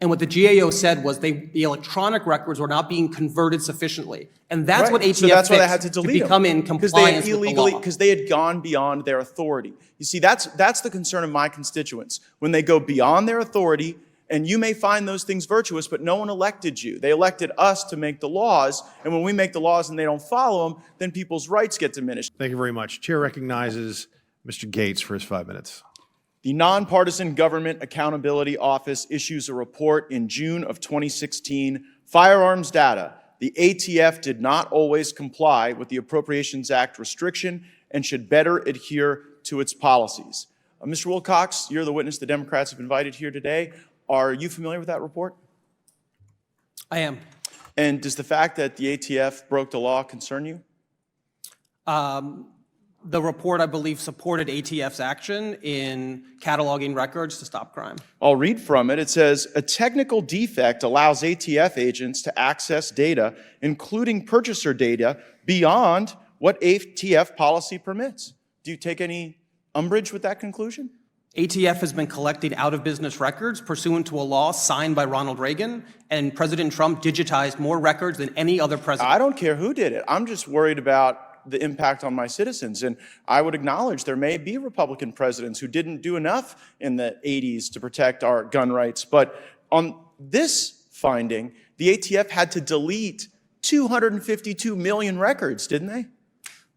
And what the GAO said was the electronic records were not being converted sufficiently. And that's what ATF so that's why they fixed had to delete become them, in compliance with the law. because they had gone beyond their authority. You see, that's the concern of my constituents. When they go beyond their authority, and you may find those things virtuous, but no one elected you. They elected us to make the laws, and when we make the laws and they don't follow them, then people's rights get diminished. Thank you very much. Chair recognizes Mr. Gaetz for his 5 minutes. The Nonpartisan Government Accountability Office issues a report in June of 2016, Firearms Data. The ATF did not always comply with the Appropriations Act restriction and should better adhere to its policies. Mr. Wilcox, you're the witness the Democrats have invited here today. Are you familiar with that report? I am. And does the fact that the ATF broke the law concern you? The report, I believe, supported ATF's action in cataloging records to stop crime. I'll read from it. It says, a technical defect allows ATF agents to access data, including purchaser data, beyond what ATF policy permits. Do you take any umbrage with that conclusion? ATF has been collecting out-of-business records pursuant to a law signed by Ronald Reagan, and President Trump digitized more records than any other president. I don't care who did it. I'm just worried about the impact on my citizens. And I would acknowledge there may be Republican presidents who didn't do enough in the 80s to protect our gun rights. But on this finding, the ATF had to delete 252 million records, didn't they?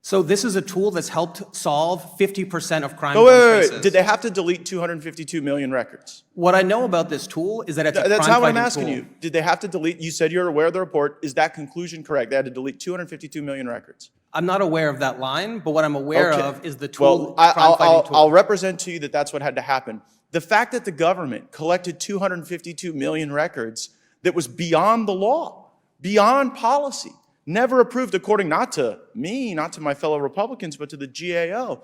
So this is a tool that's helped solve 50% of crime. Wait. Did they have to delete 252 million records? What I know about this tool is that it's a That's not what I'm crime-fighting asking tool. you. Did they have to delete? You said you're aware of the report. Is that conclusion correct? They had to delete 252 million records. I'm not aware of that line, but what I'm aware of is the Well, tool, crime-fighting tool. I'll represent to you that that's what had to happen. The fact that the government collected 252 million records that was beyond the law, beyond policy, never approved according not to me, not to my fellow Republicans, but to the GAO.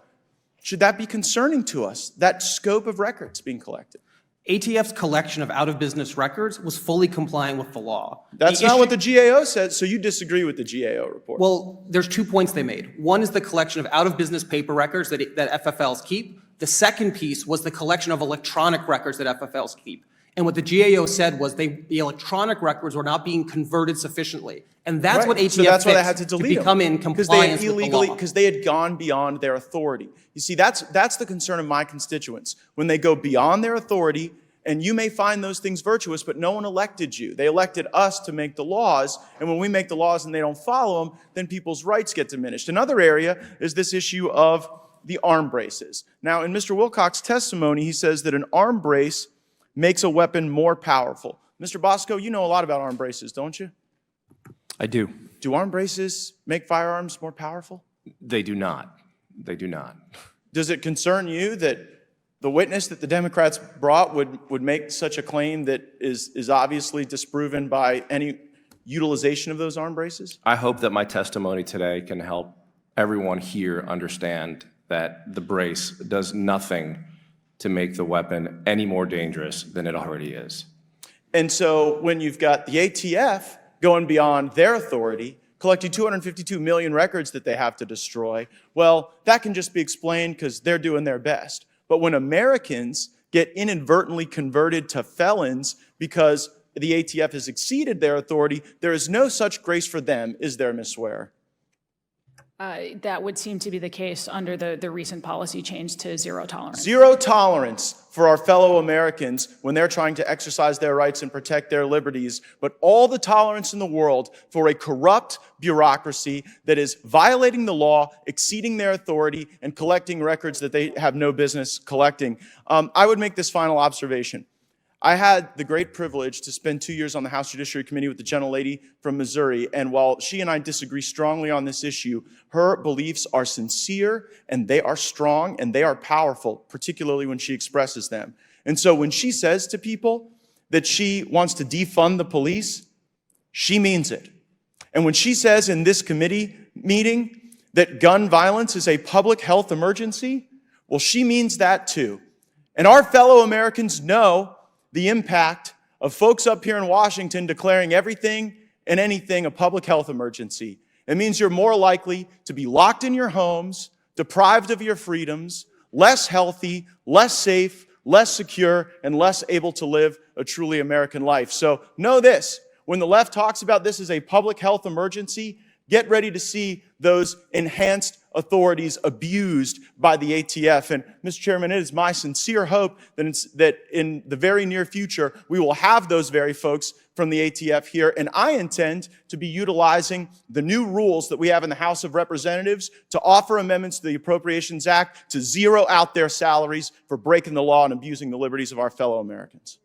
Should that be concerning to us, that scope of records being collected? ATF's collection of out-of-business records was fully compliant with the law. That's not what the GAO said, so you disagree with the GAO report. Well, there's 2 points they made. One is the collection of out-of-business paper records that FFLs keep. The second piece was the collection of electronic records that FFLs keep. And what the GAO said was the electronic records were not being converted sufficiently. And that's what ATF so that's why they fixed had to delete to become them, in compliance with the law. because they had gone beyond their authority. You see, that's the concern of my constituents. When they go beyond their authority, and you may find those things virtuous, but no one elected you. They elected us to make the laws, and when we make the laws and they don't follow them, then people's rights get diminished. Another area is this issue of the arm braces. Now, in Mr. Wilcox's testimony, he says that an arm brace makes a weapon more powerful. Mr. Bosco, you know a lot about arm braces, don't you? I do. Do arm braces make firearms more powerful? They do not. They do not. Does it concern you that the witness that the Democrats brought would make such a claim that is obviously disproven by any utilization of those arm braces? I hope that my testimony today can help everyone here understand that the brace does nothing to make the weapon any more dangerous than it already is. And so when you've got the ATF going beyond their authority, collecting 252 million records that they have to destroy, well, that can just be explained because they're doing their best. But when Americans get inadvertently converted to felons because the ATF has exceeded their authority, there is no such grace for them, is there, Ms. Swear? That would seem to be the case under the recent policy change to zero tolerance. Zero tolerance for our fellow Americans when they're trying to exercise their rights and protect their liberties, but all the tolerance in the world for a corrupt bureaucracy that is violating the law, exceeding their authority, and collecting records that they have no business collecting. I would make this final observation. I had the great privilege to spend 2 years on the House Judiciary Committee with the gentlelady from Missouri, and while she and I disagree strongly on this issue, her beliefs are sincere, and they are strong, and they are powerful, particularly when she expresses them. And so when she says to people that she wants to defund the police, she means it. And when she says in this committee meeting that gun violence is a public health emergency, well, she means that too. And our fellow Americans know the impact of folks up here in Washington declaring everything and anything a public health emergency. It means you're more likely to be locked in your homes, deprived of your freedoms, less healthy, less safe, less secure, and less able to live a truly American life. So know this, when the left talks about this as a public health emergency, get ready to see those enhanced authorities abused by the ATF. And Mr. Chairman, it is my sincere hope that in the very near future, we will have those very folks from the ATF here. And I intend to be utilizing the new rules that we have in the House of Representatives to offer amendments to the Appropriations Act to zero out their salaries for breaking the law and abusing the liberties of our fellow Americans.